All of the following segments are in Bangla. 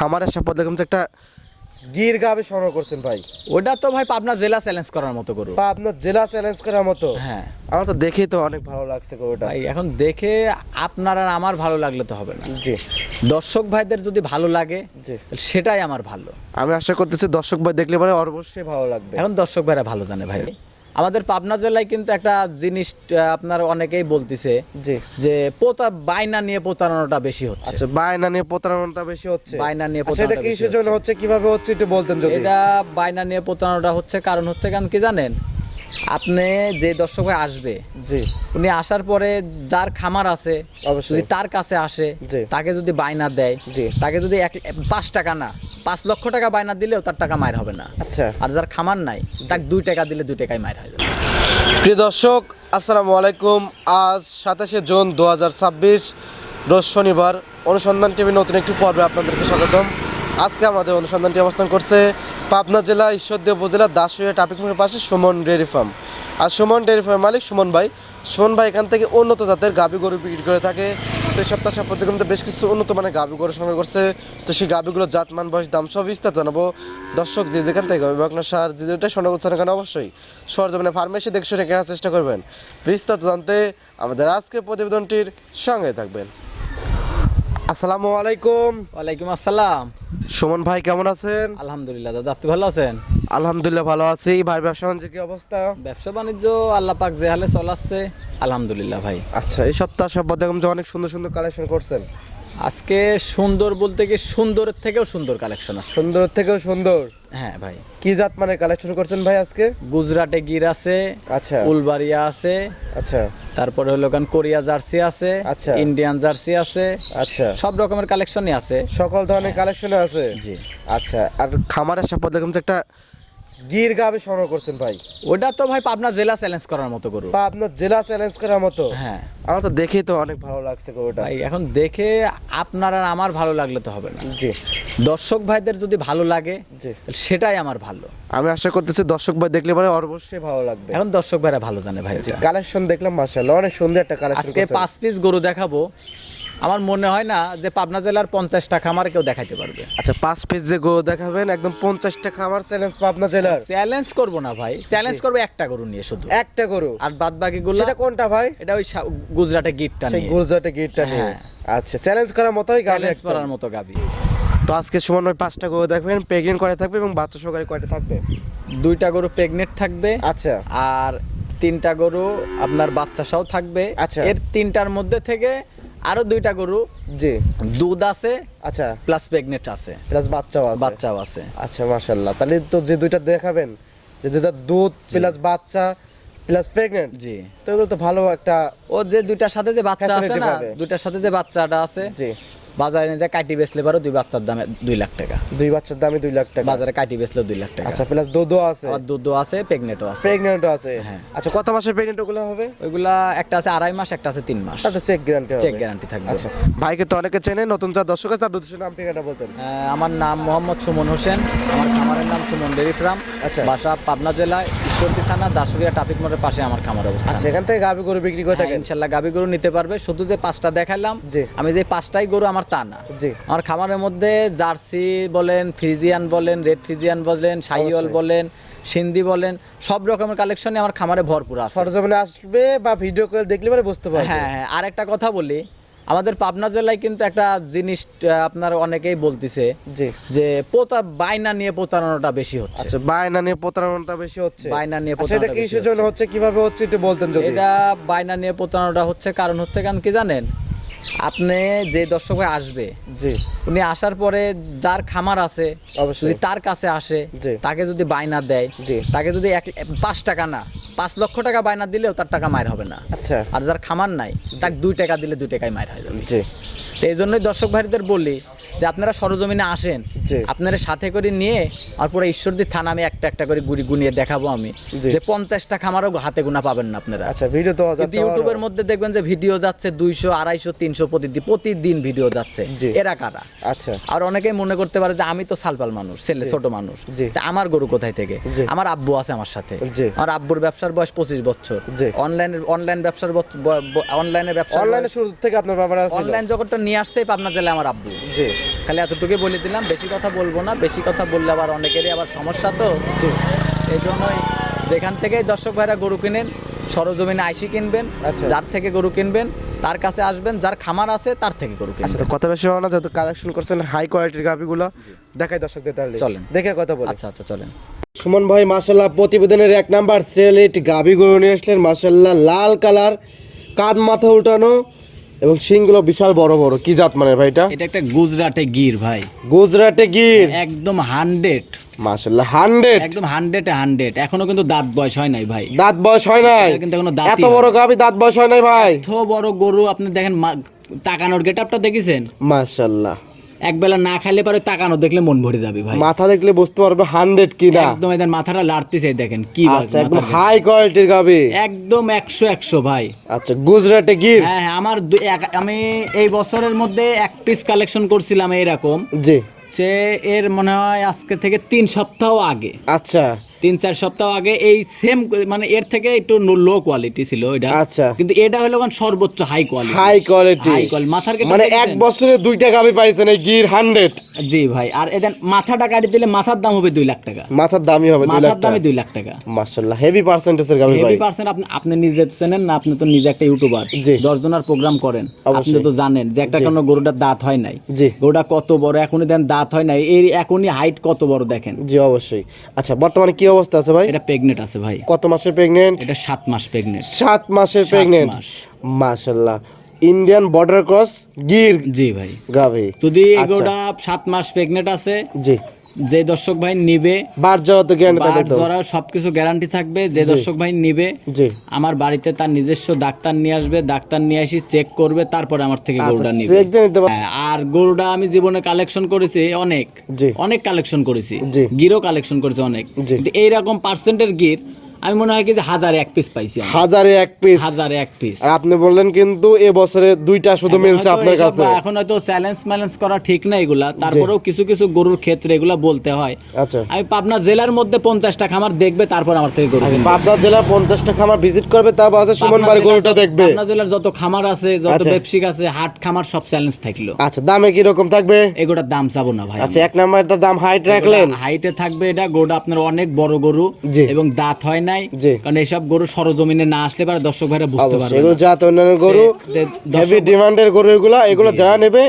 খামার আসার পর দেখলাম যে একটা গির গাবে সংগ্রহ করছেন ভাই। ওটা তো ভাই পাবনা জেলা চ্যালেঞ্জ করার মতো গরু। আপনার জেলা চ্যালেঞ্জ করার মতো। হ্যাঁ আমার তো দেখেই তো অনেক ভালো লাগছে গরুটা। ভাই, এখন দেখে আপনার আর আমার ভালো লাগলে তো হবে না। জি দর্শক ভাইদের যদি ভালো লাগে জি, সেটাই আমার ভালো। আমি আশা করতেছি দর্শক ভাই দেখলে পরে অবশ্যই ভালো লাগবে। এখন দর্শক ভাইরা ভালো জানে ভাই। আমাদের পাবনা জেলায় কিন্তু একটা জিনিস আপনার অনেকেই বলতিছে জি, যে বাইনা নিয়ে প্রতারণাটা বেশি হচ্ছে। আচ্ছা বায়না নিয়ে প্রতারণাটা বেশি হচ্ছে। বায়না নিয়ে আচ্ছা, এটা প্রতারণাটা বেশি কিসের জন্য হচ্ছে। হচ্ছে, কিভাবে হচ্ছে একটু বলতেন যদি। এটা বায়না নিয়ে প্রতারণাটা হচ্ছে, কারণ হচ্ছে কেন কি জানেন? আপনি যে দর্শক ভাই আসবে, জি উনি আসার পরে যার খামার আছে অবশ্যই। যদি তার কাছে আসে, জি। তাকে যদি বায়না দেয়, জি। তাকে যদি 5 টাকা না 5 লক্ষ টাকা বায়না দিলেও তার টাকা মায়ের হবে না। আচ্ছা, আর যার খামার নাই তাকে 2 টাকা দিলে 2 টাকায় মায়ের হয়ে যাবে। প্রিয় দর্শক আসসালামু আলাইকুম। আজ 27শে জুন 2026 রোজ শনিবার। অনুসন্ধান টিভি নতুন একটি পর্বে আপনাদেরকে স্বাগতম। আজকে আমাদের অনুসন্ধানটি অবস্থান করছে পাবনা জেলা ঈশ্বরদী উপজেলা দাসুরিয়া ট্রাফিক মোড়ের পাশে সুমন ডেয়ারি ফার্ম। আর সুমন ডেয়ারি ফার্মের মালিক সুমন ভাই। সুমন ভাই এখান থেকে উন্নত জাতের গাভী গরু বিক্রি করে থাকে। তো এই সপ্তাহ প্রতিক্রমে বেশ কিছু উন্নত মানের গাভী গরু সংগ্রহ করছে। তো সেই গাভীগুলো জাতমান, বয়স, দাম সব বিস্তারিত জানাবো। দর্শক যে যেখান থেকে আপনার সার যে যেটা সংগ্রহ করছেন এখানে অবশ্যই সরজমিনে ফার্মেসি দেখে শুনে কেনার চেষ্টা করবেন। বিস্তারিত জানতে আমাদের আজকের প্রতিবেদনটির সঙ্গে থাকবেন। আসসালামু আলাইকুম। ওয়ালাইকুম আসসালাম। সুমন ভাই কেমন আছেন? আলহামদুলিল্লাহ দাদা, আপনি ভালো আছেন? আলহামদুলিল্লাহ ভালো আছি ভাই। ব্যবসা বাণিজ্যের কি অবস্থা? ব্যবসা বাণিজ্য আল্লাহ পাক যে হালে চলাচ্ছে আলহামদুলিল্লাহ ভাই। আচ্ছা, এই সপ্তাহ সব দেখলাম যে অনেক সুন্দর সুন্দর কালেকশন করছেন। আজকে সুন্দর বলতে কি সুন্দরের থেকেও সুন্দর কালেকশন আছে। সুন্দর থেকেও সুন্দর। হ্যাঁ ভাই, কি জাত মানে কালেকশন করছেন ভাই আজকে? গুজরাটে গির আছে, আচ্ছা উলবাড়িয়া আছে, আচ্ছা তারপরে হলো কোরিয়া জার্সি আছে, আচ্ছা। ইন্ডিয়ান জার্সি আছে, আচ্ছা, সব রকমের কালেকশনই আছে। সকল ধরনের কালেকশনে আছে। জি। আচ্ছা, আর খামার আসার পর দেখলাম যে একটা গির গাবে সংগ্রহ করছেন ভাই। ওটা তো ভাই পাবনা জেলা চ্যালেঞ্জ করার মতো গরু। বা আপনার জেলা চ্যালেঞ্জ করার মতো। হ্যাঁ আমার তো দেখেই তো অনেক ভালো লাগছে গরুটা। ভাই, এখন দেখে আপনার আর আমার ভালো লাগলে তো হবে না। জি দর্শক ভাইদের যদি ভালো লাগে জি, সেটাই আমার ভালো। আমি আশা করতেছি দর্শক ভাই দেখলে পরে অবশ্যই ভালো লাগবে। এখন দর্শক ভাইরা ভালো জানে ভাই। জি, কালেকশন দেখলাম মাশাআল্লাহ অনেক সুন্দর একটা কালেকশন আজকে করছেন। 5 পিস গরু দেখাবো। আমার মনে হয় না যে পাবনা জেলার 50টা খামার কেউ দেখাইতে পারবে। আচ্ছা, 5 পিস যে গরু দেখাবেন একদম 50টা খামার চ্যালেঞ্জ পাবনা জেলার। চ্যালেঞ্জ করব না ভাই, চ্যালেঞ্জ করবো একটা গরু নিয়ে শুধু। একটা গরু। আর বাদ বাকি গুলো সেটা কোনটা ভাই? এটা ওই গুজরাটে গিফটটা সেই নিয়ে গুজরাটে গিটটা নিয়ে। হ্যাঁ। আচ্ছা, চ্যালেঞ্জ করার মতোই গাবি চ্যালেঞ্জ একদম। করার মতো গাবি। তো আজকে সুমন ভাই 5টা গরু দেখবেন, প্রেগনেন্ট কয়টা থাকবে এবং বাচ্চা সহকারে কয়টা থাকবে? 2টা গরু প্রেগনেন্ট থাকবে, আচ্ছা আর 3টা গরু আপনার বাচ্চা সহ থাকবে। আচ্ছা। এর 3টার মধ্যে থেকে আরো 2টা গরু জি দুধ আছে আচ্ছা, প্লাস প্রেগনেন্ট আছে, প্লাস বাচ্চাও আছে। বাচ্চাও আছে। আচ্ছা মাশাআল্লাহ, তাহলে তো যে দুইটা দেখাবেন, যে দুইটা দুধ প্লাস বাচ্চা প্লাস প্রেগনেন্ট, জি। তো এগুলো তো ভালো একটা। ও যে 2টার সাথে যে বাচ্চা আছে Facility না, পাবে। 2টার সাথে যে বাচ্চাটা আছে, জি, বাজারে নিয়ে যায় কাটি বেচলে পারো 2 বাচ্চার দামে 2 লাখ টাকা। দুই বাচ্চার দামে 2 লাখ টাকা। বাজারে কাটি বেচলে 2 লাখ টাকা। আচ্ছা, প্লাস দুধও আছে, আর দুধও আছে, প্রেগনেন্টও আছে। প্রেগনেন্টও আছে। হ্যাঁ। আচ্ছা, কত মাসের প্রেগনেন্ট ওগুলো হবে? ওইগুলা একটা আছে 2.5 মাস, একটা আছে 3 মাস। তাহলে চেক গ্যারান্টি হবে। চেক গ্যারান্টি থাকবে। আচ্ছা, ভাইকে তো অনেকে চেনে, নতুন যা দর্শক আছে তার দুধের নাম ঠিকানা বলতেন। আমার নাম মোহাম্মদ সুমন হোসেন, আমার খামারের নাম সুমন ডেয়ারি ফার্ম। আচ্ছা। বাসা পাবনা জেলায় ঈশ্বরদী থানা দাসুরিয়া ট্রাফিক মোড়ের পাশে আমার খামার অবস্থান। আচ্ছা, এখান থেকে গাভী গরু বিক্রি করে থাকেন? ইনশাল্লাহ গাভী গরু নিতে পারবে। শুধু যে 5টা দেখাইলাম, জি। আমি যে 5টাই গরু আমার তা না। জি আমার খামারের মধ্যে জার্সি বলেন, ফ্রিজিয়ান বলেন, রেড ফ্রিজিয়ান বলেন, সাইওয়াল অবশ্যই। বলেন, সিন্ধি বলেন, সব রকমের কালেকশনই আমার খামারে ভরপুর আছে। সরজমিনে আসবে বা ভিডিও করে দেখলে পরে বুঝতে পারবে। হ্যাঁ হ্যাঁ, আর একটা কথা বলি, আমাদের পাবনা জেলায় কিন্তু একটা জিনিস আপনার অনেকেই বলতিছে জি, যে বায়না নিয়ে প্রতারণাটা বেশি হচ্ছে। আচ্ছা বায়না নিয়ে প্রতারণাটা বেশি হচ্ছে। বায়না নিয়ে আচ্ছা, এটা প্রতারণাটা বেশি কিসের জন্য হচ্ছে। হচ্ছে, কিভাবে হচ্ছে একটু বলতেন যদি। এটা বায়না নিয়ে প্রতারণাটা হচ্ছে, কারণ হচ্ছে কেন কি জানেন? আপনি যে দর্শক ভাই আসবে, জি উনি আসার পরে যার খামার আছে অবশ্যই। যদি তার কাছে আসে, জি। তাকে যদি বায়না দেয়, জি। তাকে যদি 5 টাকা না 5 লক্ষ টাকা বায়না দিলেও তার টাকা মায়ের হবে না। আচ্ছা আর যার খামার নাই তাকে 2 টাকা দিলে 2 টাকায় মায়ের হয়ে যাবে। জি তো এই জন্যই দর্শক ভাইদের বলি যে আপনারা সরজমিনে আসেন, জি। আপনারা সাথে করে নিয়ে আর পুরো ঈশ্বরদী থানা আমি একটা একটা করে গুনিয়ে দেখাবো আমি, জি। যে 50টা খামারও হাতে গোনা পাবেন না আপনারা। আচ্ছা, ভিডিও তো কিন্তু ইউটিউবের মধ্যে দেখবেন যে ভিডিও যাচ্ছে 200, 250, 300 প্রতিদিন ভিডিও যাচ্ছে। জি। এরা কারা? আচ্ছা আর অনেকেই মনে করতে পারে যে আমি তো সালপাল মানুষ, ছেলে ছোট মানুষ, জি। তা আমার গরু কোথায় থেকে? জি। আমার আব্বু আছে আমার সাথে। জি। আমার আব্বুর ব্যবসার বয়স 25 বছর। জি। অনলাইন ব্যবসার অনলাইনে ব্যবসা অনলাইনে শুরু থেকে আপনার বাবার আছে? অনলাইন জগৎটা নিয়ে আসছে পাবনা জেলায় আমার আব্বু। জি খালি এতটুকুই বলে দিলাম, বেশি কথা বলবো না, বেশি কথা বললে আবার অনেকেরই আবার সমস্যা, তো এই জন্যই যেখান থেকে দর্শক ভাইরা গরু কিনেন সরজমিনে আইসি কিনবেন, আচ্ছা। যার থেকে গরু কিনবেন তার কাছে আসবেন, যার খামার আছে তার থেকে গরু আচ্ছা, কিনবেন। তো কথা বেশি হবে না, যেহেতু কালেকশন করছেন হাই কোয়ালিটির গাভিগুলো, দেখাই দর্শকদের তাহলে। চলেন। দেখে কথা বলি। আচ্ছা আচ্ছা চলেন। সুমন ভাই মাশাল্লাহ প্রতিবেদনের 1 নাম্বার সিলেট গাভি গরু নিয়ে আসলেন, মাশাল্লাহ লাল কালার, কাঁধ মাথা উঠানো এবং শিংগুলো বিশাল বড় বড়। কি জাত মানে ভাই এটা? এটা একটা গুজরাটে গির ভাই, গুজরাটে গির, একদম 100, মাশাল্লাহ 100, একদম 100 এখনো কিন্তু দাঁত বয়স হয় নাই ভাই, দাঁত বয়স হয় নাই, এটা কিন্তু এখনো দাঁতই এত বড় হয়নি। গাভি দাঁত বয়স হয় নাই ভাই। এত বড় গরু আপনি দেখেন, তাকানোর গেটআপটা দেখেছেন? মাশাল্লাহ একবেলা না খাইলে পরে তাকানো দেখলে মন ভরে যাবে ভাই, মাথা দেখলে বুঝতে পারবে 100 কি না। একদম এদের মাথাটা লাড়তেছে, দেখেন কি আচ্ছা, একদম হাই কোয়ালিটির গাভি, একদম 100 ভাই। আচ্ছা গুজরাটে গির, হ্যাঁ হ্যাঁ, আমি এই বছরের মধ্যে 1 পিস কালেকশন করছিলাম এইরকম, জি সে এর মনে হয় আজকে থেকে 3 সপ্তাহ আগে, আচ্ছা 3-4 সপ্তাহ আগে এই সেম, মানে এর থেকে একটু লো কোয়ালিটি ছিল এটা, আচ্ছা। কিন্তু এটা হলো সর্বোচ্চ high quality, high quality, high quality. মাথার কেটে মানে 1 বছরে 2টা গাভি পাইছেন এই গির 100। জি ভাই, আর এদের মাথাটা কাটি দিলে মাথার দাম হবে 2 লাখ টাকা, মাথার দামই হবে 2 লাখ মাথার টাকা। দামে 2 লাখ টাকা। মাশাআল্লাহ হেভি পার্সেন্টেজের গাভি ভাই। Heavy percent. আপনি নিজে চেনেন না, আপনি তো নিজে একটা ইউটিউবার, জি। 10 জনের প্রোগ্রাম করেন, আপনি তো জানেন যে একটা কোনো গরুটার দাঁত হয় নাই, জি। গরুটা কত বড়, এখনই দেন দাঁত হয় নাই, এর এখনই হাইট কত বড় দেখেন। জি অবশ্যই। আচ্ছা বর্তমানে কি অবস্থা আছে ভাই? এটা প্রেগনেন্ট আছে ভাই, কত মাসের প্রেগন্যান্ট? এটা 7 মাস প্রেগনেন্ট। 7 মাসের প্রেগন্যান্ট, মাস। মাশাআল্লাহ ইন্ডিয়ান বর্ডার ক্রস গির জি ভাই, গাভি। যদি আচ্ছা। এগুলোটা 7 মাস প্রেগনেন্ট আছে, জি যে দর্শক ভাই নিবে, বার যাওয়া তো গ্যারান্টি থাকবে তো? জরা সবকিছু গ্যারান্টি থাকবে, যে দর্শক ভাই নিবে জি আমার বাড়িতে তার নিজস্ব ডাক্তার নিয়ে আসবে, ডাক্তার নিয়ে আসি চেক করবে, তারপরে আমার থেকে গরুটা নিবে। চেক দিয়ে নিতে পার- হ্যাঁ, আর গরুটা আমি জীবনে কালেকশন করেছি অনেক, জি অনেক কালেকশন করেছি, জি। গিরও কালেকশন করেছি অনেক, জি। কিন্তু এইরকম পার্সেন্টের গির আমি মনে হয় কি যে 1000-1 পিস পাইছি আমি। 1000-1 পিস। 1000-1 পিস। আর আপনি বললেন কিন্তু এ বছরে 2টা শুধু মিলছে আপনার কাছে। এখন হয়তো চ্যালেঞ্জ ম্যালেঞ্জ করা ঠিক না এগুলা, তারপরেও কিছু কিছু গরুর ক্ষেত্রে এগুলা বলতে হয়। আচ্ছা আমি পাবনা জেলার মধ্যে 50টা খামার দেখবে, তারপর আমার থেকে গরু কিনবে। পাবনা জেলা 50টা খামার ভিজিট করবে, তারপর আছে সুমন পাবনা বাড়ি জেলার গরুটা দেখবে। পাবনা জেলার যত খামার আছে, যত আচ্ছা। ব্যবসায়িক আছে, হাট খামার সব চ্যালেঞ্জ থাকলো। আচ্ছা দামে কি রকম থাকবে? এগুলোর দাম চাবো না ভাই। আচ্ছা 1 নাম্বারটার দাম হাইট রাখলেন। হাইটে থাকবে, এটা গরুটা আপনার অনেক বড় গরু জি। এবং দাঁত হয় নাই, জি। কারণ এইসব গরু সরজমিনে না আসলে পারে দর্শক ভাইরা বুঝতে অবশ্যই পারবে এগুলো না। জাত অন্যান্য গরু, হেভি ডিমান্ডের গরু এগুলো যারা নেবে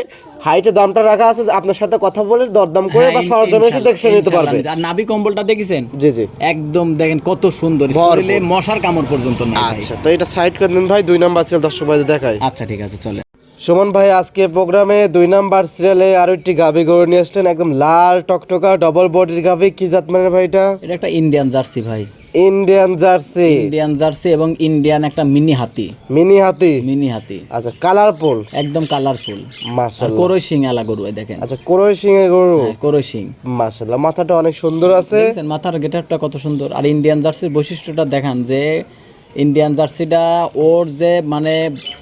হাইটে দামটা রাখা আছে, আপনার সাথে কথা বলে দরদাম করে হ্যাঁ, বা সরজমে এসে দেখে নিতে ইনশাআল্লাহ পারবে। আর নাভি কম্বলটা দেখেছেন? জি জি একদম দেখেন কত সুন্দর, ভরপুর। শরীরে মশার কামড় পর্যন্ত নাই ভাই। আচ্ছা তো এটা সাইড করে দিন ভাই, 2 নাম্বার সিরিয়াল দর্শক ভাইদের দেখাই। আচ্ছা ঠিক আছে চলে। সুমন ভাই আজকে প্রোগ্রামে 2 নাম্বার সিরিয়ালে আরো একটি গাভি গরু নিয়ে আসলেন, একদম লাল টকটকা ডবল বডির গাভি। কি জাত মানে ভাই এটা? এটা একটা ইন্ডিয়ান জার্সি ভাই, ইন্ডিয়ান জার্সি, ইন্ডিয়ান জার্সি এবং ইন্ডিয়ান একটা মিনি হাতি, মিনি হাতি। মিনি হাতি আচ্ছা কালারফুল, একদম কালারফুল, মাশাআল্লাহ। করই সিং আলা গরু এই দেখেন। আচ্ছা কোরই সিং এর গরু, করই সিং, মাশাআল্লাহ মাথাটা অনেক সুন্দর আছে। দেখছেন মাথার গেটআপটা কত সুন্দর। আর ইন্ডিয়ান জার্সির বৈশিষ্ট্যটা দেখান, যে ইন্ডিয়ান জার্সিটা ওর যে মানে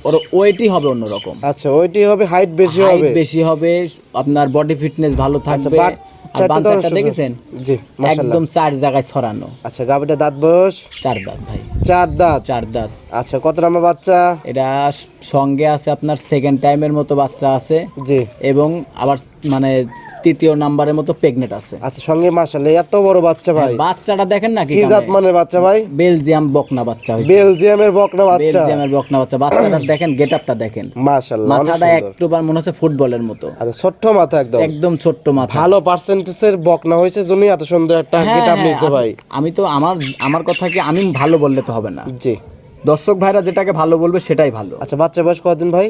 ওর ওয়েটই হবে অন্যরকম। আচ্ছা ওইটি হবে, হাইট বেশি হাইট হবে। বেশি হবে, আপনার বডি ফিটনেস ভালো থাকবে। আর চারটা তো বাচ্চাটা সুন্দর। দেখেছেন? জি মাশাআল্লাহ। একদম 4 জায়গায় ছড়ানো। আচ্ছা গাভিটা দাঁত বয়স 4 দাঁত ভাই, 4 দাঁত। 4 দাঁত। আচ্ছা কত নাম্বার বাচ্চা? এটা সঙ্গে আছে আপনার সেকেন্ড টাইমের মতো বাচ্চা আছে, জি এবং আবার মানে 3য় নাম্বারের মতো প্রেগনেন্ট আছে। আচ্ছা সঙ্গে মাশাআল্লাহ এত বড় বাচ্চা ভাই। বাচ্চাটা দেখেন না কি কি জাত মানে বাচ্চা ভাই? বেলজিয়াম বকনা বাচ্চা হইছে। বেলজিয়ামের বকনা বাচ্চা, বেলজিয়ামের বকনা বাচ্চা। বাচ্চাটা দেখেন, গেটআপটা দেখেন, মাশাআল্লাহ অনেক মাথাটা সুন্দর। একটুবার মনে হচ্ছে ফুটবলের মতো, আচ্ছা ছোট্ট মাথা একদম, একদম ছোট্ট মাথা। ভালো পার্সেন্টেজের বকনা হয়েছে জন্যই এত সুন্দর একটা হ্যাঁ, গেটআপ হ্যাঁ, নিয়েছে ভাই। আমি তো আমার কথা কি আমি ভালো বললে তো হবে না, জি দর্শক ভাইরা যেটাকে ভালো বলবে সেটাই ভালো। আচ্ছা বাচ্চা বয়স কতদিন ভাই?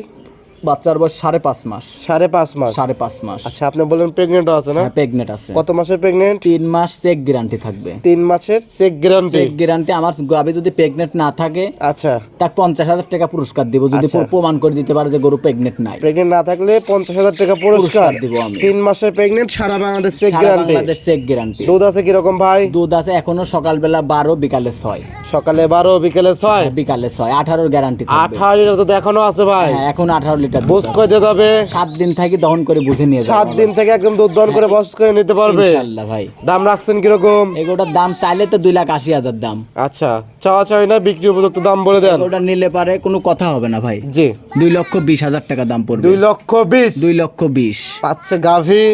বাচ্চার বয়স 5.5 মাস। 5.5 মাস। 5.5 মাস। আচ্ছা আপনি বললেন প্রেগন্যান্ট আছে না? হ্যাঁ প্রেগনেন্ট আছে। কত মাসের প্রেগন্যান্ট? 3 মাস চেক গ্যারান্টি থাকবে। 3 মাসের চেক গ্যারান্টি। Check guarantee. আমার গাবি যদি প্রেগনেন্ট না থাকে আচ্ছা তাকে 50,000 টাকা পুরস্কার দিব, যদি আচ্ছা। প্রমাণ করে দিতে পারে যে গরু প্রেগনেন্ট নাই। প্রেগন্যান্ট না থাকলে 50,000 টাকা পুরস্কার দিব আমি। 3 মাসের প্রেগন্যান্ট, সারা বাংলাদেশ চেক সারা গ্যারান্টি। Bangladesh check guarantee. দুধ আছে কি রকম ভাই? দুধ আছে এখনো সকালবেলা 12, বিকালে 6। সকালে 12 বিকেলে 6, বিকালে 6, 18 গ্যারান্টি থাকবে। 18 লিটার তো এখনো আছে ভাই। হ্যাঁ এখন 18 লিটার লিটার বস করে দিতে হবে 7 দিন থাকি দহন করে বুঝে নিয়ে যাবো 7 দিন থেকে একদম দুধ দহন করে বস করে নিতে পারবে ইনশাআল্লাহ ভাই। দাম রাখছেন কিরকম? এগুলোর দাম চাইলে তো 2,80,000 দাম। আচ্ছা, চাওয়া চাই না, বিক্রি উপযুক্ত দাম বলে দেন। ওটা নিলে পারে কোনো কথা হবে না ভাই। জি, 2,20,000 টাকা দাম পড়বে। 2,20,000 2,20,000 পাচ্ছে গাভী,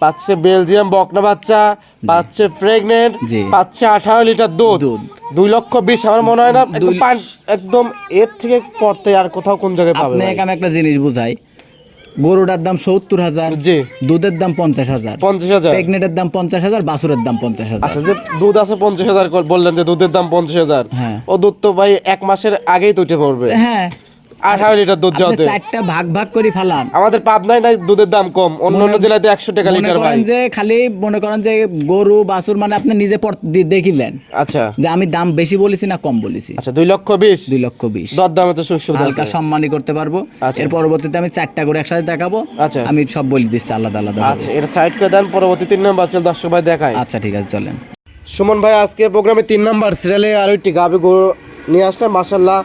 পাচ্ছে বেলজিয়াম বকনা বাচ্চা, পাচ্ছে প্রেগনেন্ট, জি। পাচ্ছে 18 লিটার দুধ। 2,20,000 আমার মনে হয় না একদম এর থেকে পড়তে আর কোথাও কোন জায়গায় পাবে আপনি ভাই? আমি একটা জিনিস বুঝাই, গরুটার দাম 70,000, জি, দুধের দাম 50,000, 50,000। প্রেগনেন্টের দাম 50,000, বাছুরের দাম 50,000। আচ্ছা, যে দুধ আছে 50,000 বললেন যে দুধের দাম 50,000, হ্যাঁ। ও দুধ তো ভাই 1 মাসের আগেই তো উঠে পড়বে। হ্যাঁ, 18 লিটার দুধ আপনি যাতে 4টা ভাগ ভাগ করে ফালান। আমাদের পাবনায় নাই দুধের দাম কম, অন্য জেলাতে 100 টাকা মনে লিটার ভাই। করেন যে খালি মনে করেন যে গরু বাছুর মানে আপনি নিজে দেখিলেন আচ্ছা যে আমি দাম বেশি বলেছি না কম বলেছি। আচ্ছা, 2,20,000 2,20,000 দর দামে তো সুবিধা হালকা আছে। সম্মানই করতে পারবো। আচ্ছা। এর পরবর্তীতে আমি 4টা করে একসাথে দেখাবো। আচ্ছা। আমি সব বলে দিচ্ছি আলাদা আলাদা ভাবে। আচ্ছা, এটা সাইড করে দেন, পরবর্তী 3 নাম্বার ছিল দর্শক ভাই দেখায়। আচ্ছা ঠিক আছে চলেন। সুমন ভাই আজকে প্রোগ্রামে 3 নাম্বার সিরিয়ালে আরো একটি গাভী গরু নিয়ে আসলাম, মাশাআল্লাহ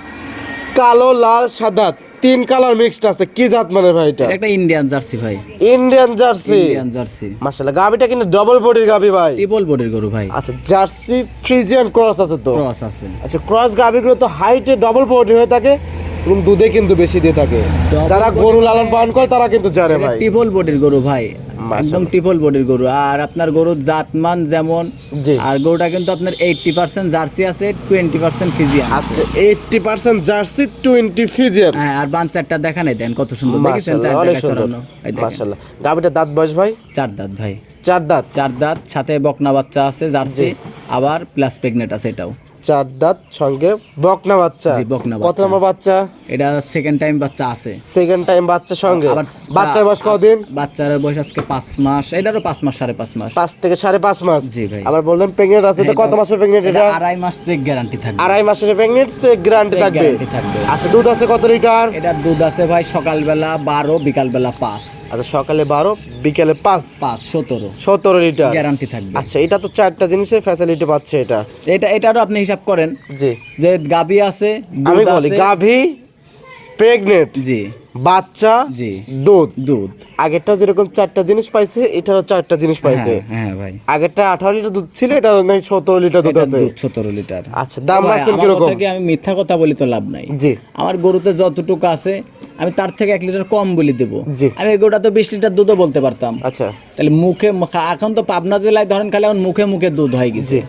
কালো লাল সাদা 3 কালার মিক্সড আছে। কি জাত মানে ভাই এটা? এটা একটা ইন্ডিয়ান জার্সি ভাই। Indian jersey. ইন্ডিয়ান জার্সি মাশাআল্লাহ, গাভীটা কিন্তু ডবল বডির গাভী ভাই। ট্রিপল বডির গরু ভাই। আচ্ছা, জার্সি ফ্রিজিয়ান ক্রস আছে তো? ক্রস আছে। আচ্ছা, ক্রস গাভীগুলো তো হাইটে ডবল বডি হয়ে থাকে এবং দুধে কিন্তু বেশি দিয়ে থাকে। Double যারা body গরু লালন পালন করে তারা কিন্তু জানে ভাই। ট্রিপল বডির গরু ভাই, মাশাআল্লাহ। একদম ট্রিপল বডির গরু। আর আপনার গরুর জাতমান যেমন, জি। আর গরুটা কিন্তু আপনার 80% জার্সি আছে, 20% ফিজিয়ান। আচ্ছা, 80% জার্সি 20 ফিজিয়ান। হ্যাঁ, আর বাঞ্চারটা দেখা নাই দেন কত সুন্দর দেখেছেন, মাশাআল্লাহ, চার অনেক জায়গায় সুন্দর। ছড়ানো। এই দেখেন। মাশাআল্লাহ, গাভীটার দাঁত বয়স ভাই? 4 দাঁত ভাই। 4 দাঁত। 4 দাঁত, সাথে বকনা বাচ্চা আছে জার্সি, আবার প্লাস প্রেগনেন্ট আছে এটাও। 4 দাঁত সঙ্গে বকনা বাচ্চা। জি, বকনা কত বাচ্চা। নম্বর বাচ্চা? এটা সেকেন্ড টাইম বাচ্চা আছে। সেকেন্ড টাইম বাচ্চা সঙ্গে। আবার বাচ্চার বয়স কতদিন? বাচ্চার বয়স আজকে 5 মাস, এটারও 5 মাস 5.5 মাস। 5 থেকে 5.5 মাস। জি ভাই। আবার বললেন প্রেগনেন্ট আছে, তো কত মাসের প্রেগনেন্ট এটা? 2.5 মাস চেক গ্যারান্টি থাকবে। 2.5 মাসের প্রেগনেন্ট, সে গ্যারান্টি Check থাকবে। guarantee থাকবে। আচ্ছা, দুধ আছে কত লিটার? এটার দুধ আছে ভাই সকালবেলা 12, বিকালবেলা 5। আচ্ছা, সকালে 12, বিকালে 5, 17 17 লিটার গ্যারান্টি থাকবে। আচ্ছা, এটা তো 4টা জিনিসের ফ্যাসিলিটি পাচ্ছে এটা। এটারও আপনি হিসাব করেন জি, যে গাবি আছে, আমি দুধ বলি আছে। গাভী, প্রেগনেন্ট, জি বাচ্চা, জি দুধ। দুধ। আগেরটা যেরকম 4টা জিনিস পাইছে, এটারও 4টা জিনিস পাইছে। হ্যাঁ হ্যাঁ ভাই। আগেরটা 18 লিটার দুধ ছিল, এটা নাই 17 লিটার দুধ এটার আছে। দুধ 17 লিটার। আচ্ছা, দাম ভাই, রাখছেন আমার কিরকম? কথা কি আমি মিথ্যা কথা বলি তো লাভ নাই। জি, আমার গরুতে যতটুকু আছে আমি তার থেকে 1 লিটার কম বলে দেবো। জি। আমি এই গরুটা তো 20 লিটার দুধও বলতে পারতাম। আচ্ছা, তাহলে এখন তো পাবনা জেলায় ধরেন খালি এখন মুখে মুখে দুধ হয়ে গেছে।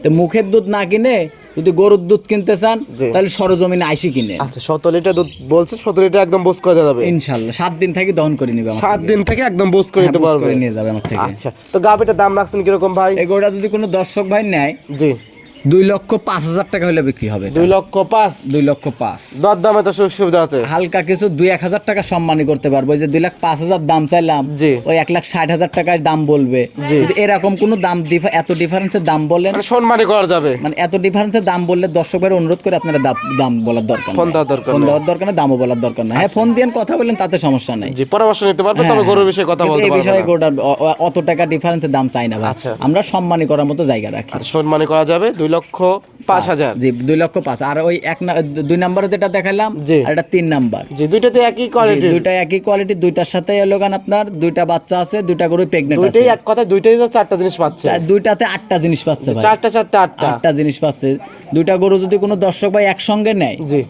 তো মুখের দুধ না কিনে যদি গরুর দুধ কিনতে চান জি। তাহলে সরজমিনে আইসি কিনে আচ্ছা, 17 লিটার দুধ বলছে, 17 লিটার একদম বোস করে দেওয়া যাবে। ইনশাল্লাহ 7 দিন থেকে দহন করে নিবে আমার 7 থেকে। দিন থেকে একদম বোস করে হ্যাঁ, নিতে বুঝ পারবে। করে নিয়ে যাবে আমার থেকে। আচ্ছা, তো গাভীটার দাম রাখছেন কিরকম ভাই? এই গরুটা যদি কোনো দর্শক ভাই নেয় জি, 2,05,000 টাকা হলে বিক্রি হবে। 2,05,000 2,05,000 দর দামে তো সুযোগ সুবিধা আছে। হালকা কিছু 2-1,000 টাকা সম্মানই করতে পারবো। ওই যে 2,05,000 দাম চাইলাম, জি। ওই 1,60,000 টাকায় দাম বলবে। জি। যদি এরকম কোনো দাম এত ডিফারেন্সের দাম বলেন, মানে সম্মানই করা যাবে। মানে এত ডিফারেন্সের দাম বললে দর্শক ভাইয়ের অনুরোধ করে আপনারা দাম বলার দরকার ফোন নেই। দেওয়ার দরকার ফোন নেই। দেওয়ার দরকার নেই, দামও বলার দরকার নাই। হ্যাঁ, ফোন দিয়ে কথা বলেন তাতে সমস্যা নাই। জি, পরামর্শ নিতে পারবে, তবে হ্যাঁ, গরুর বিষয়ে কথা কিন্তু বলতে এই পারবে বিষয়ে না। গরুটার অত টাকা ডিফারেন্সের দাম চাই না ভাই। আচ্ছা। আমরা সম্মানী করার মতো জায়গা রাখি। আচ্ছা, সম্মানই করা যাবে 2,05,000। জি, 2,05,000। আর ওই 2 নম্বরে যেটা দেখালাম, জি। আর এটা 3 নাম্বার। জি, দুইটাতে একই কোয়ালিটি। দুইটা একই কোয়ালিটি, দুইটার সাথে এলো গান আপনার 2টা বাচ্চা আছে, 2টা গরু প্রেগনেন্ট আছে। দুইটাই এক কথায়, দুইটাই তো 4টা জিনিস পাচ্ছে। দুইটাতে 8টা জিনিস পাচ্ছে ভাই। 4টা 8টা। 8টা জিনিস পাচ্ছে। 2টা গরু যদি কোনো দর্শক ভাই একসঙ্গে নেয় জি,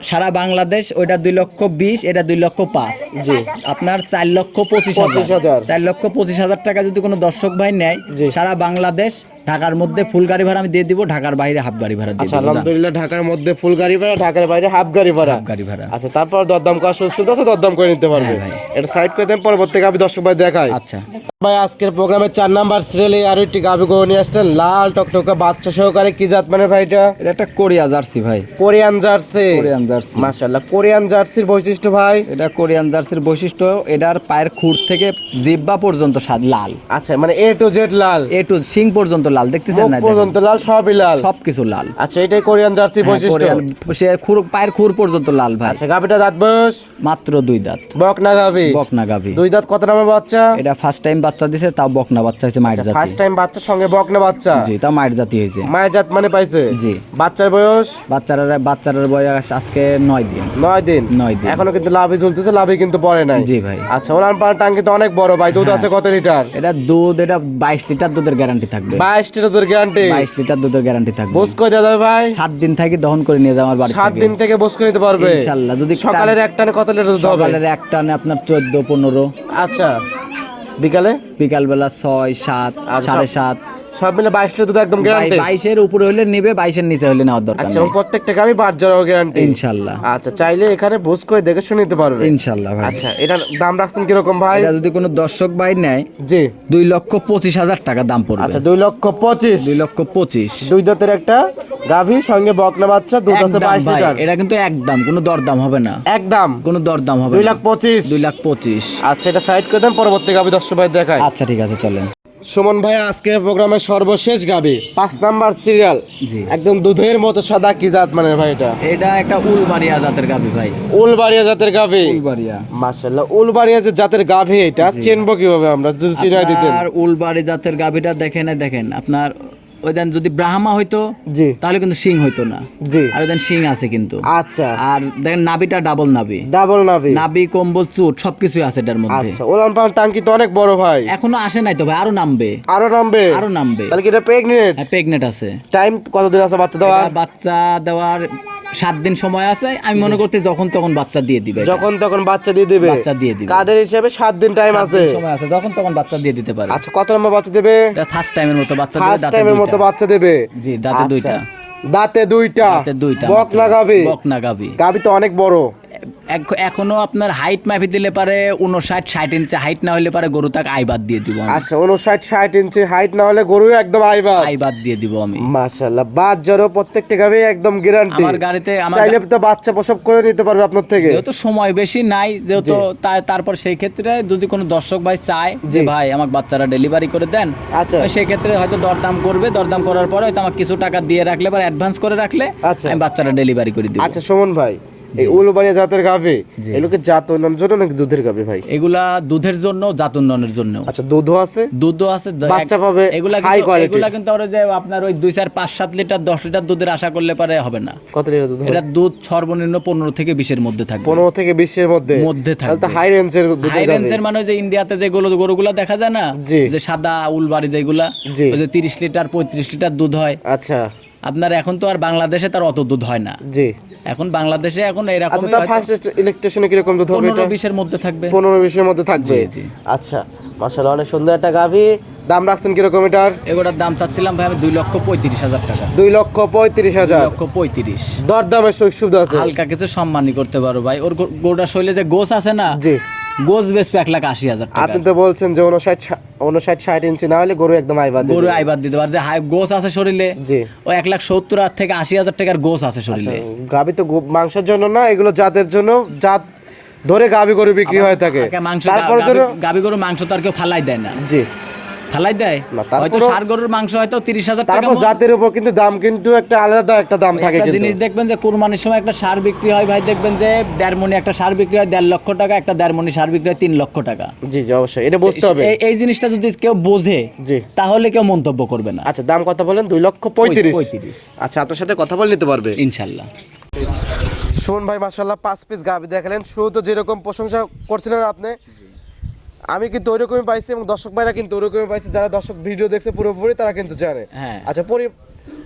সারা বাংলাদেশ, ওইটা 2,20,000, এটা 2,05,000। জি। আপনার 4,25,000। 4,25,000 টাকা যদি কোনো দর্শক ভাই নেয় জি। সারা বাংলাদেশ, ঢাকার মধ্যে ফুল গাড়ি ভাড়া আমি দিয়ে দিব, ঢাকার বাইরে হাফ গাড়ি ভাড়া দিয়ে আচ্ছা, দিব। আলহামদুলিল্লাহ, ঢাকার মধ্যে ফুল গাড়ি ভাড়া, ঢাকার বাইরে হাফ গাড়ি ভাড়া। হাফ গাড়ি ভাড়া। আচ্ছা, তারপর দরদাম করার সুযোগ আছে, দরদাম করে নিতে পারবে। হ্যাঁ ভাই। এটা সাইড করে দেন, পরবর্তী গাভী দর্শক ভাই দেখায়। আচ্ছা ভাই, আজকের প্রোগ্রামে 4 নাম্বার সিরিয়ালে আরো একটি গাভী গরু নিয়ে আসলেন, লাল টকটকে বাচ্চা সহকারে। কি জাত মানে ভাই এটা? এটা একটা কোরিয়া জার্সি ভাই। Korean jersey. Korean jersey. মাশাআল্লাহ, কোরিয়ান জার্সির বৈশিষ্ট্য ভাই? এটা কোরিয়ান জার্সির বৈশিষ্ট্য, এটার পায়ের খুঁট থেকে জিব্বা পর্যন্ত লাল। আচ্ছা, মানে A to Z লাল। এ টু সিং পর্যন্ত লাল, দেখতেছেন না? মুখ পর্যন্ত লাল, সবই লাল, সবকিছু লাল। আচ্ছা এটাই কোরিয়ান জার্সি বৈশিষ্ট্য। সে পায়ের খুর পর্যন্ত লাল ভাই। আচ্ছা গাবিটা দাঁত বয়স মাত্র 2 দাঁত। বকনা গাবি, বকনা গাভী। 2 দাঁত কত নামে বাচ্চা? এটা ফার্স্ট টাইম বাচ্চা দিছে, তাও বকনা বাচ্চা হয়েছে, মায়ের জাতি। ফার্স্ট টাইম বাচ্চার সঙ্গে বকনা বাচ্চা? জি, তাও মায়ের জাতি হয়েছে। মায়ের জাত মানে পাইছে? জি। বাচ্চার বয়স? বাচ্চার বয়স আজকে 9 দিন। 9 দিন। 9 দিন। এখনো কিন্তু লাভই ঝুলতেছে, লাভই কিন্তু পড়ে নাই। জি ভাই। আচ্ছা ওলান পালান টাঙ্কি তো অনেক বড় ভাই, দুধ আছে কত লিটার? এটা দুধ, এটা 22 লিটার দুধের গ্যারান্টি থাকবে। 22 লিটার দুধের গ্যারান্টি? 22 লিটার দুধের গ্যারান্টি থাকবে। বোস কই দেওয়া যাবে ভাই? 7 দিন থেকে দহন করে নিয়ে যাও আমার বাড়ি থেকে। 7 দিন থেকে বোস করে নিতে পারবে ইনশাআল্লাহ। যদি সকালের এক টানে কত লিটার দুধ হবে? সকালের এক টানে আপনার 14-15। আচ্ছা বিকালে? বিকাল বেলা 6, 7, 7.5। সব মিলে 22 লিটার দুধ একদম গ্যারান্টি? 22-এর উপরে হলে নিবে, 22-এর নিচে হলে নেওয়ার দরকার আচ্ছা নেই। প্রত্যেকটা গাবি 5 জোড়া গ্যারান্টি ইনশাআল্লাহ। আচ্ছা চাইলে এখানে বোস করে দেখে শুনে নিতে পারবে ইনশাআল্লাহ ভাই। আচ্ছা এটার দাম রাখছেন কি রকম ভাই? এটা যদি কোনো দর্শক ভাই নেয়, জি 2,25,000 টাকা দাম পড়বে। আচ্ছা 2,25,000। 2,25,000। 2 দাঁতের একটা গাভী সঙ্গে বকনা বাচ্চা, দুধ আছে 22 ভাই, লিটার। এটা কিন্তু একদম, কোনো দরদাম হবে না। একদম কোনো দরদাম হবে না। 2,25,000। 2,25,000। আচ্ছা এটা সাইড করে দেন, পরবর্তী গাভী দর্শক ভাই দেখায়। আচ্ছা ঠিক আছে, চলেন। সুমন ভাই আজকে প্রোগ্রামের সর্বশেষ গাভী 5 নাম্বার সিরিয়াল, জি। একদম দুধের মতো সাদা, কি জাত মানে ভাই এটা? এটা একটা উলবাড়িয়া জাতের গাভী ভাই। উলবাড়িয়া জাতের গাভী? উলবাড়িয়া। মাশাআল্লাহ উলবাড়িয়া যে জাতের গাভী, এটা চিনবো কিভাবে আমরা যদি চিনাই দিতেন? আর উলবাড়ি জাতের গাভীটা দেখেন আপনার ওই দেন যদি ব্রাহ্মা হইতো জি তাহলে কিন্তু শিং হইতো না। জি। আর ওই দেন শিং আছে কিন্তু। আচ্ছা আর দেখেন নাভিটা ডাবল নাভি। ডাবল নাভি? নাভি, কম্বল, চুট সবকিছু আছে এটার মধ্যে। আচ্ছা ওলান পালান টাঙ্কি তো অনেক বড় ভাই। এখনো আসে নাই তো ভাই, আরো নামবে। আরো নামবে? আরো নামবে। তাহলে কি এটা প্রেগনেন্ট? হ্যাঁ, প্রেগনেন্ট আছে। টাইম কতদিন আছে বাচ্চা দেওয়ার? এটা বাচ্চা দেওয়ার 7 দিন সময় আছে। আমি মনে করতে যখন তখন বাচ্চা দিয়ে দিবে। যখন তখন বাচ্চা দিয়ে দিবে? বাচ্চা দিয়ে দিবে। কার্ডের হিসেবে 7 দিন টাইম 7 আছে? দিন সময় আছে, যখন তখন বাচ্চা দিয়ে দিতে পারে। আচ্ছা কত নম্বর বাচ্চা দেবে? এটা ফার্স্ট টাইমের মতো বাচ্চা দিবে। ফার্স্ট দাঁতে টাইমের মতো 2টা। বাচ্চা দেবে? জি, দাঁতে 2টা। দাঁতে 2টা? দাঁতে 2টা। বকনা গাভী? বকনা গাভী। গাভী তো অনেক বড়। এখনো আপনার হাইট মাপি দিলে পারে 59-60 ইঞ্চি, হাইট না হলে পারে গরু তাকে আইবাদ দিয়ে দিব। আচ্ছা 59-60 ইঞ্চি হাইট না হলে গরু একদম আইবাদ দিয়ে দিব আমি। মাশাআল্লাহ বাদ জড়ো প্রত্যেকটা গাভী একদম গ্যারান্টি। আমার গাড়িতে চাইলে তো বাচ্চা প্রসব করে নিতে পারবে আপনার থেকে। যেহেতু সময় বেশি নাই, যেহেতু তারপর সেই ক্ষেত্রে যদি কোনো দর্শক ভাই চায় যে ভাই আমাকে বাচ্চারা ডেলিভারি করে দেন, আচ্ছা সেই ক্ষেত্রে হয়তো দরদাম করবে, দরদাম করার পরে হয়তো আমাকে কিছু টাকা দিয়ে রাখলে বা অ্যাডভান্স করে রাখলে আচ্ছা আমি বাচ্চারা ডেলিভারি করে দিব। আচ্ছা সুমন ভাই এই উলবাড়িয়া জাতের গাভী এগুলোকে জাত উন্নয়নের জন্য নাকি দুধের গাভী ভাই? এগুলা দুধের জন্য, জাত উন্নয়নের জন্য। আচ্ছা দুধও আছে? দুধও আছে, বাচ্চা পাবে এগুলা হাই কোয়ালিটি? এগুলা কিন্তু ওরা যে আপনার ওই 2, 4, 5, 7 লিটার 10 লিটার দুধের আশা করলে পারে হবে না। কত লিটার দুধ? এটা দুধ সর্বনিম্ন 15 থেকে 20 এর মধ্যে থাকবে। 15 থেকে 20 এর মধ্যে থাকবে। তাহলে তো হাই রেঞ্জের দুধের হাই গাভী। রেঞ্জের মানে যে ইন্ডিয়াতে যে গরুগুলা দেখা যায় না, জি। যে সাদা উলবাড়ি যেগুলা, জি। ওই যে 30 লিটার 35 লিটার দুধ হয়। আচ্ছা আপনার এখন তো আর বাংলাদেশে তার অত দুধ হয় না। জি। এখন বাংলাদেশে এখন এরকম আচ্ছা তা ফার্স্ট ইলেকট্রিশিয়ানে কি রকম দুধ হবে? 15-20 এর মধ্যে থাকবে। 15-20 এর মধ্যে থাকবে? জি। আচ্ছা মাশাআল্লাহ অনেক সুন্দর একটা গাভী। দাম রাখছেন কি রকম এটার? এগুলোর দাম চাচ্ছিলাম ভাই আমি 2,35,000 টাকা। 2,35,000? 2,35,000। দরদামের সুবিধা আছে? হালকা কিছু সম্মানই করতে পারো ভাই। ওর গোটা শৈলে যে গোছ আছে না, জি। গোছ বেচবে 1,80,000 টাকা। আপনি তো বলছেন যে 59-60 ইঞ্চি না হলে গরু একদম আইবাদ দিবে। গরু আইবাদ দিতে পারে, যে হাই গোছ আছে শরীরে। জি। ও 1,70,000 থেকে 80,000 টাকার গোছ আছে শরীরে। গাভী তো মাংসের জন্য না, এগুলো জাতের জন্য, জাত ধরে গাভী গরু বিক্রি হয়ে থাকে। তারপর গাভী গরুর মাংস তো আর কেউ ফালাই দেয় না। জি। ফালাই দেয় না, তারপরও- হয়তো ষাঁড় গরুর মাংস হয়তো 30,000 টাকা। তারপর জাতের উপর কিন্তু দাম কিন্তু একটা আলাদা একটা দাম থাকে একটা কিন্তু। জিনিস দেখবেন যে কুরবানির সময় একটা ষাঁড় বিক্রি হয় ভাই, দেখবেন যে 1.5 মণি একটা ষাঁড় বিক্রি হয় 1.5 লক্ষ টাকা, একটা 1.5 মণি ষাঁড় বিক্রি হয় 3 লক্ষ টাকা। জি জি অবশ্যই এটা বুঝতে হবে। এই জিনিসটা যদি কেউ বোঝে জি তাহলে কেউ মন্তব্য করবে না। আচ্ছা দাম কত বলেন? 2,35,000। 35,000। আচ্ছা আপনার সাথে কথা বলে নিতে পারবে ইনশাল্লাহ। শোন ভাই মাশাআল্লাহ 5 পিস গাভী দেখালেন, শুরু তো যেরকম প্রশংসা করছিলেন আপনি, আমি কিন্তু ওইরকমই পাইছি এবং দর্শক ভাইরা কিন্তু ওইরকমই পাইছি। যারা দর্শক ভিডিও দেখছে পুরোপুরি তারা কিন্তু জানে। হ্যাঁ। আচ্ছা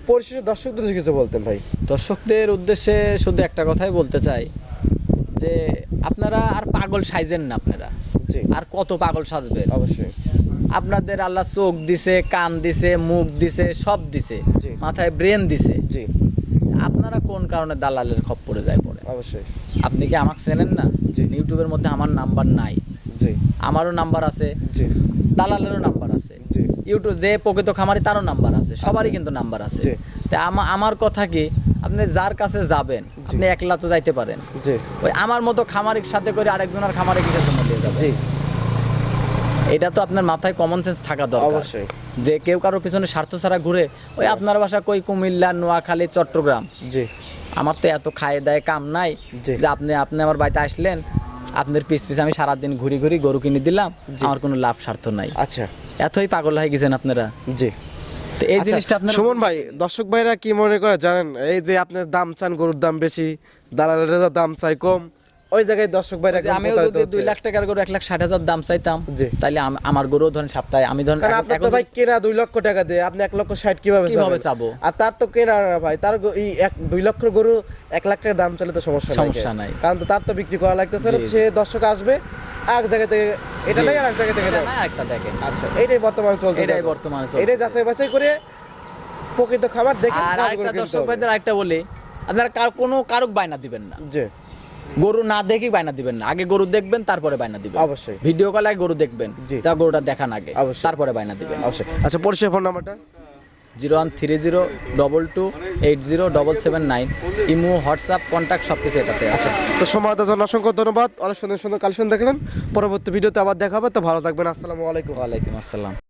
পরিশেষে দর্শকদের কিছু বলতেন ভাই? দর্শকদের উদ্দেশ্যে শুধু একটা কথাই বলতে চাই যে আপনারা আর পাগল সাজেন না। আপনারা জি আর কত পাগল সাজবেন? অবশ্যই। আপনাদের আল্লাহ চোখ দিছে, কান দিছে, মুখ দিছে, সব দিছে, জি। মাথায় ব্রেন দিছে। জি আপনারা কোন কারণে দালালের খপ্পরে যায় পড়ে? অবশ্যই। আপনি কি আমাকে চেনেন না? জি। ইউটিউবের মধ্যে আমার নাম্বার নাই, জি আমারও নাম্বার আছে, জি দালালেরও নাম্বার আছে, জি ইউটিউব যে প্রকৃত খামারি তারও নাম্বার আছে, সবারই কিন্তু নাম্বার আছে। জি। তাই আমার কথা কি, আপনি যার কাছে যাবেন আপনি একলা তো যাইতে পারেন, জি ওই আমার মতো খামারির সাথে করে আরেকজনের খামারে কিসের জন্য দিয়ে যাবেন? জি এটা তো আপনার মাথায় কমন সেন্স থাকা দরকার অবশ্যই। যে কেউ কারোর পিছনে স্বার্থ ছাড়া ঘুরে ওই আপনার বাসা কই কুমিল্লা নোয়াখালী চট্টগ্রাম জি আমার তো এত খায় দায় কাম নাই জি। যে আপনি আমার বাড়িতে আসলেন আপনার পিছ আমি সারাদিন ঘুরি ঘুরি গরু কিনে দিলাম আমার কোনো লাভ স্বার্থ নাই আচ্ছা এতই পাগল হয়ে গেছেন আপনারা জি। তো এই আচ্ছা, জিনিসটা আপনার সুমন ভাই, দর্শক ভাইরা কি মনে করে জানেন, এই যে আপনার দাম চান গরুর দাম বেশি, দালালেরা দাম চাই কম, ওই জায়গায় দর্শক ভাইরা একদম আমিও প্রতারিত যদি হচ্ছে। 2 লাখ টাকার গরু 1,60,000 দাম চাইতাম জি। তাইলে আমার গরু ধরেন সপ্তাহে আমি ধরেন কারণ আপনার তো এখন ভাই কেনা 2 লক্ষ টাকা দিয়ে আপনি 1,60,000 কিভাবে কিভাবে চাবেন? চাবো? আর তার তো কেনা না ভাই, তার এই 2 লক্ষের গরু 1 লাখ টাকার দাম চলে তো সমস্যা সমস্যা নাই। কারণ তো তার তো বিক্রি করা লাগতেছে না, জি। সে দর্শক আসবে এক জায়গা থেকে এটা জি। নাই আর এক জায়গা থেকে এটা নেয়। না, একটা দেখেন আচ্ছা, এটাই বর্তমানে চলছে, এটাই বর্তমানে চলছে। এটাই যাচাই বাছাই করে প্রকৃত খাবার দেখে আর খাবার আরেকটা করে কিনতে দর্শক হবে। ভাইদের আরেকটা বলি আপনারা কোনো কারুক বায়না দিবেন না জি গরু না দেখেই বায়না দিবেন না আগে গরু দেখবেন তারপরে বায়না দিবেন অবশ্যই। ভিডিও কলে আগে গরু দেখবেন জি। তা গরুটা দেখান আগে অবশ্যই। তারপরে বায়না দিবেন অবশ্যই। আচ্ছা, পরিষেবা ফোন নাম্বারটা 0130222779 ইমো হোয়াটসঅ্যাপ কন্ট্যাক্ট সব কিছু এটাতে আছে তো সময় দেওয়ার জন্য অসংখ্য ধন্যবাদ। অনেক সুন্দর সুন্দর কালেকশন দেখলেন, পরবর্তী ভিডিওতে আবার দেখা হবে। তো ভালো থাকবেন, আসসালামু আলাইকুম। ওয়ালাইকুম আসসালাম।